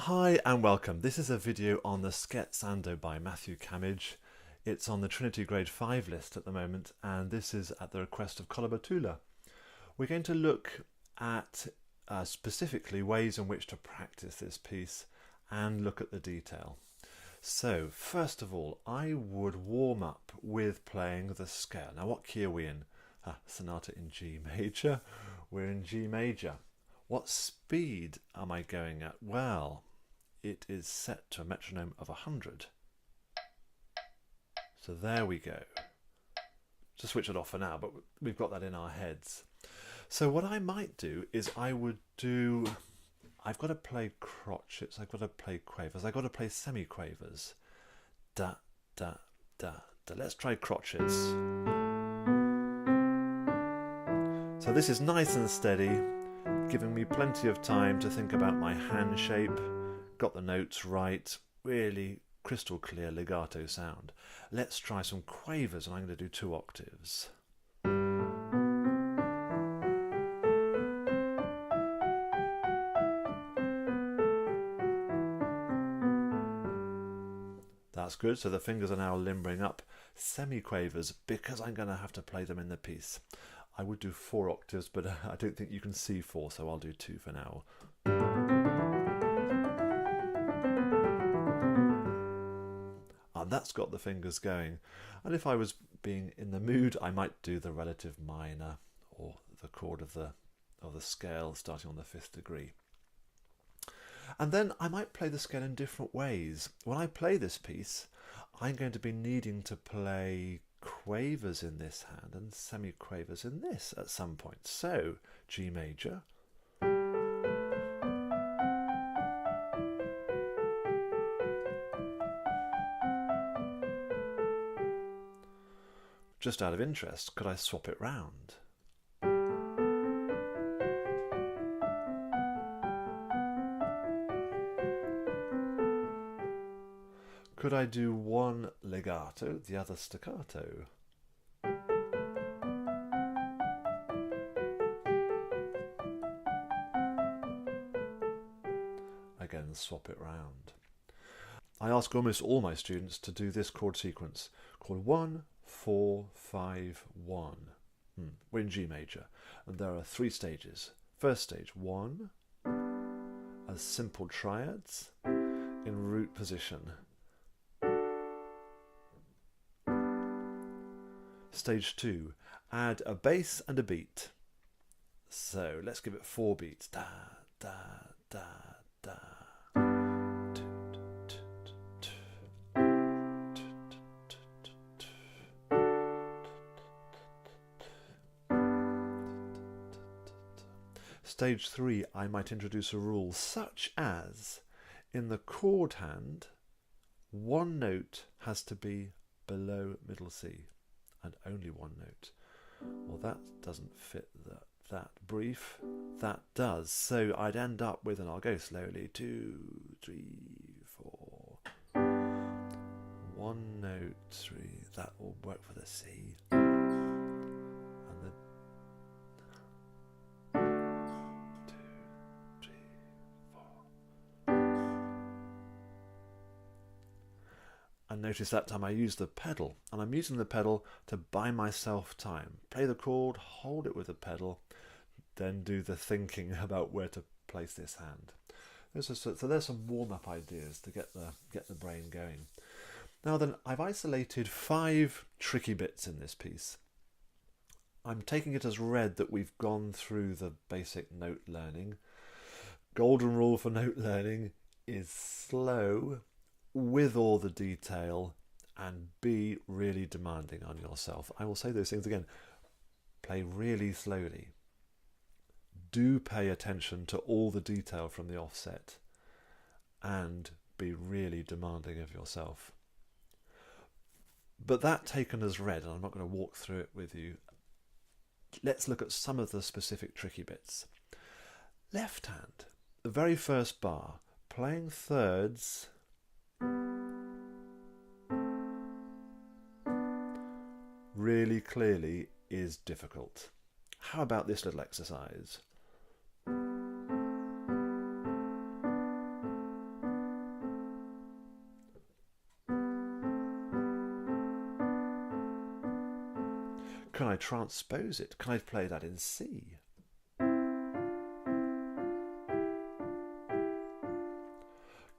Hi and welcome. This is a video on the Scherzando by Matthew Camidge. It's on the Trinity Grade 5 list at the moment, and this is at the request of Colabatula. We're going to look at specifically ways in which to practice this piece and look at the detail. So, first of all, I would warm up with playing the scale. Now, what key are we in? Sonata in G major. We're in G major. What speed am I going at? Well, it is set to a metronome of 100. So there we go. Just switch it off for now, but we've got that in our heads. So what I might do is I've got to play crotchets, I've got to play quavers, I've got to play semi-quavers. Da, da, da, da. Let's try crotchets. So this is nice and steady, giving me plenty of time to think about my hand shape. Got the notes right, really crystal clear legato sound. Let's try some quavers, and I'm going to do 2 octaves. That's good, so the fingers are now limbering up. Semi-quavers, because I'm going to have to play them in the piece. I would do 4 octaves, but I don't think you can see 4, so I'll do 2 for now. And that's got the fingers going. And if I was being in the mood, I might do the relative minor, or the chord of the scale starting on the 5th degree. And then I might play the scale in different ways. When I play this piece, I'm going to be needing to play quavers in this hand and semi-quavers in this at some point. So, G major. Just out of interest, could I swap it round? Could I do one legato, the other staccato? Again, swap it round. I ask almost all my students to do this chord sequence called 1, 4, 5, 1. We're in G major, and there are 3 stages. First stage, 1, as simple triads in root position. Stage 2, add a bass and a beat. So let's give it 4 beats. Da, da, da, da. Stage 3, I might introduce a rule such as in the chord hand, one note has to be below middle C and only one note. Well, that doesn't fit that brief. That does. So I'd end up with, and I'll go slowly, 2, 3, 4. 1 note, 3. That will work for the C. And the and notice that time I use the pedal, and I'm using the pedal to buy myself time. Play the chord, hold it with the pedal, then do the thinking about where to place this hand. So there's some warm-up ideas to get the brain going. Now then, I've isolated 5 tricky bits in this piece. I'm taking it as read that we've gone through the basic note learning. Golden rule for note learning is slow, with all the detail, and be really demanding on yourself. I will say those things again. Play really slowly. Do pay attention to all the detail from the offset, and be really demanding of yourself. But that taken as read, and I'm not going to walk through it with you, let's look at some of the specific tricky bits. Left hand, the very first bar, playing thirds really clearly is difficult. How about this little exercise? Can I transpose it? Can I play that in C?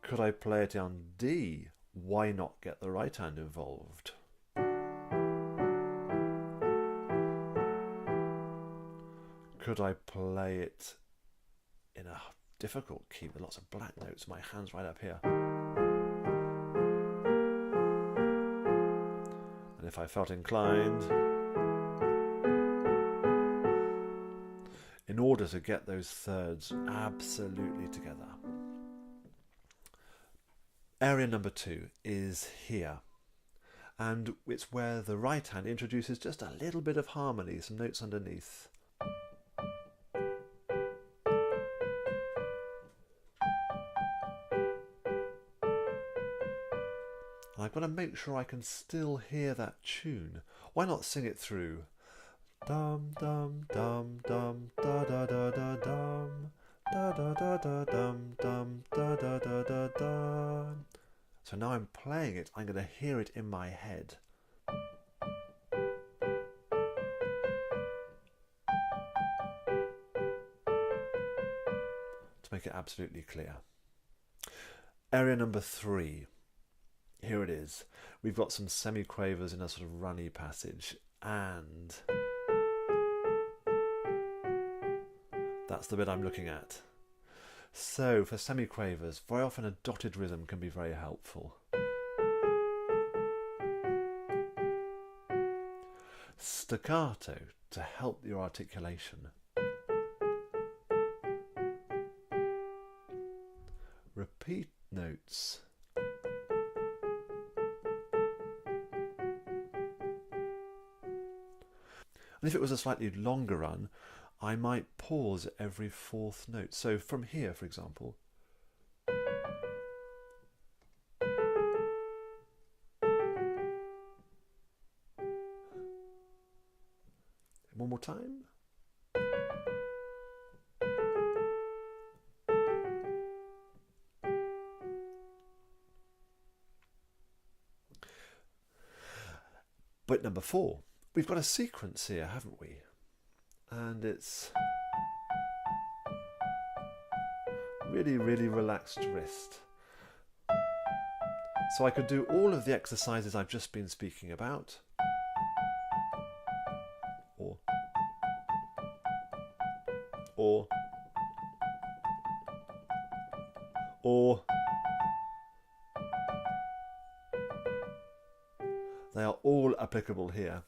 Could I play it on D? Why not get the right hand involved? Could I play it in a difficult key with lots of black notes? My hand's right up here. And if I felt inclined, in order to get those thirds absolutely together. Area number 2 is here, and it's where the right hand introduces just a little bit of harmony, some notes underneath. And I've got to make sure I can still hear that tune. Why not sing it through? Dum dum dum dum da da da da dum da da da da dum dum da da da da da. So now I'm playing it, I'm going to hear it in my head. To make it absolutely clear. Area number 3. Here it is. We've got some semi-quavers in a sort of runny passage, and that's the bit I'm looking at. So for semi-quavers, very often a dotted rhythm can be very helpful. Staccato to help your articulation. Repeat notes. And if it was a slightly longer run, I might pause at every 4th note. So from here, for example, one more time. But number 4, we've got a sequence here, haven't we? And it's really, really relaxed wrist. So I could do all of the exercises I've just been speaking about, or they are all applicable here.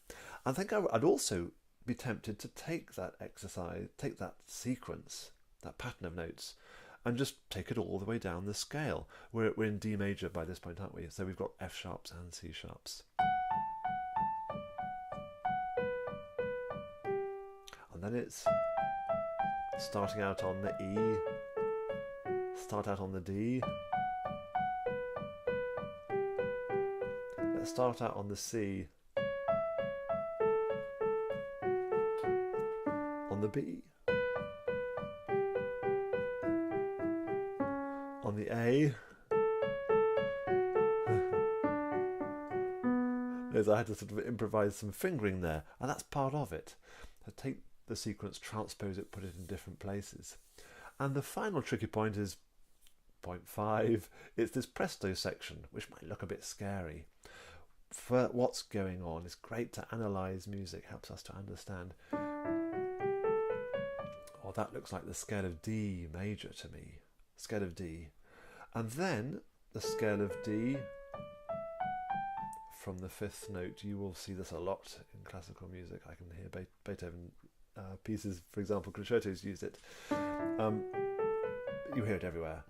I think I'd also be tempted to take that exercise, take that sequence, that pattern of notes, and just take it all the way down the scale. We're in D major by this point, aren't we? So we've got F sharps and C sharps. And then it's starting out on the E, start out on the D, let's start out on the C, on the B, on the A. I had to sort of improvise some fingering there, and that's part of it. So take the sequence, transpose it, put it in different places. And the final tricky point is point 5. It's this Presto section, which might look a bit scary. For what's going on, it's great to analyse music, helps us to understand. Oh, that looks like the scale of D major to me. Scale of D. And then the scale of D from the 5th note. You will see this a lot in classical music. I can hear Beethoven pieces, for example, concertos used it. You hear it everywhere.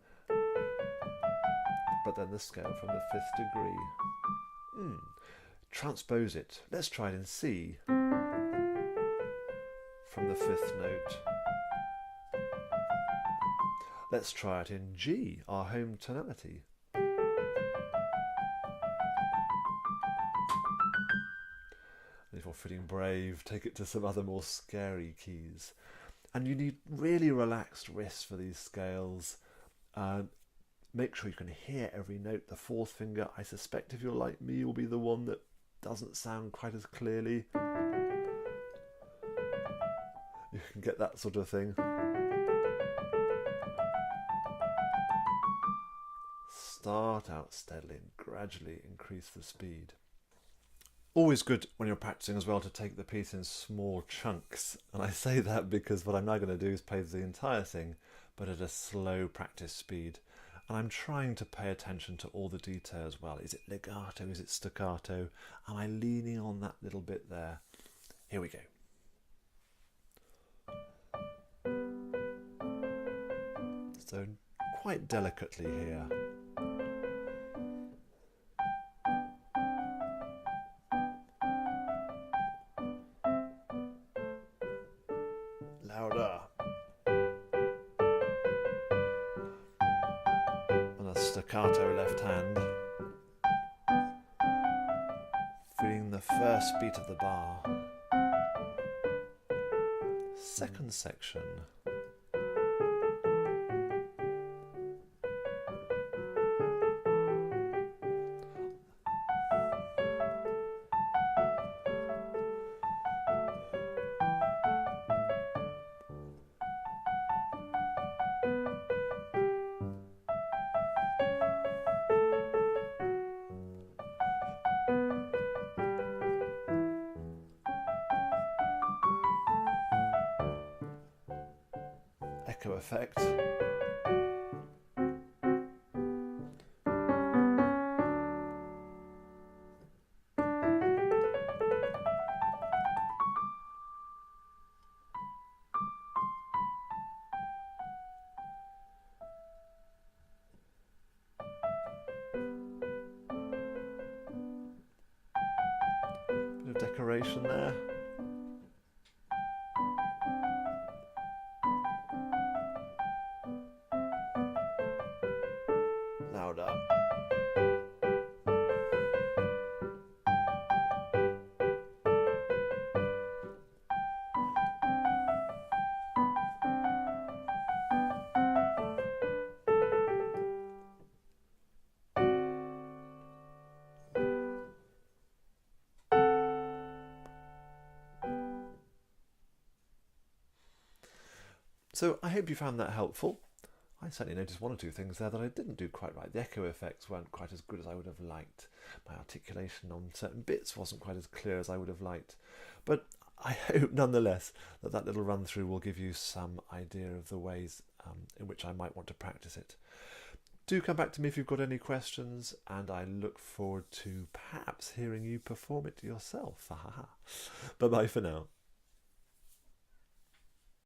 But then the scale from the 5th degree. Transpose it. Let's try it in C from the 5th note. Let's try it in G, our home tonality. If you're feeling brave, take it to some other more scary keys. And you need really relaxed wrists for these scales. Make sure you can hear every note. The 4th finger, I suspect if you're like me, will be the one that doesn't sound quite as clearly. can get that sort of thing. Start out steadily and gradually increase the speed. Always good when you're practicing as well to take the piece in small chunks. And I say that because what I'm now going to do is play the entire thing, but at a slow practice speed. And I'm trying to pay attention to all the detail as well. Is it legato? Is it staccato? Am I leaning on that little bit there? Here we go. So quite delicately here. Louder. And a staccato left hand. Feeling the first beat of the bar. Second section. Echo effect. Bit of decoration there. Louder. So I hope you found that helpful. I certainly noticed one or two things there that I didn't do quite right. The echo effects weren't quite as good as I would have liked. My articulation on certain bits wasn't quite as clear as I would have liked. But I hope nonetheless that that little run through will give you some idea of the ways in which I might want to practice it. Do come back to me if you've got any questions, and I look forward to perhaps hearing you perform it yourself. Bye-bye for now.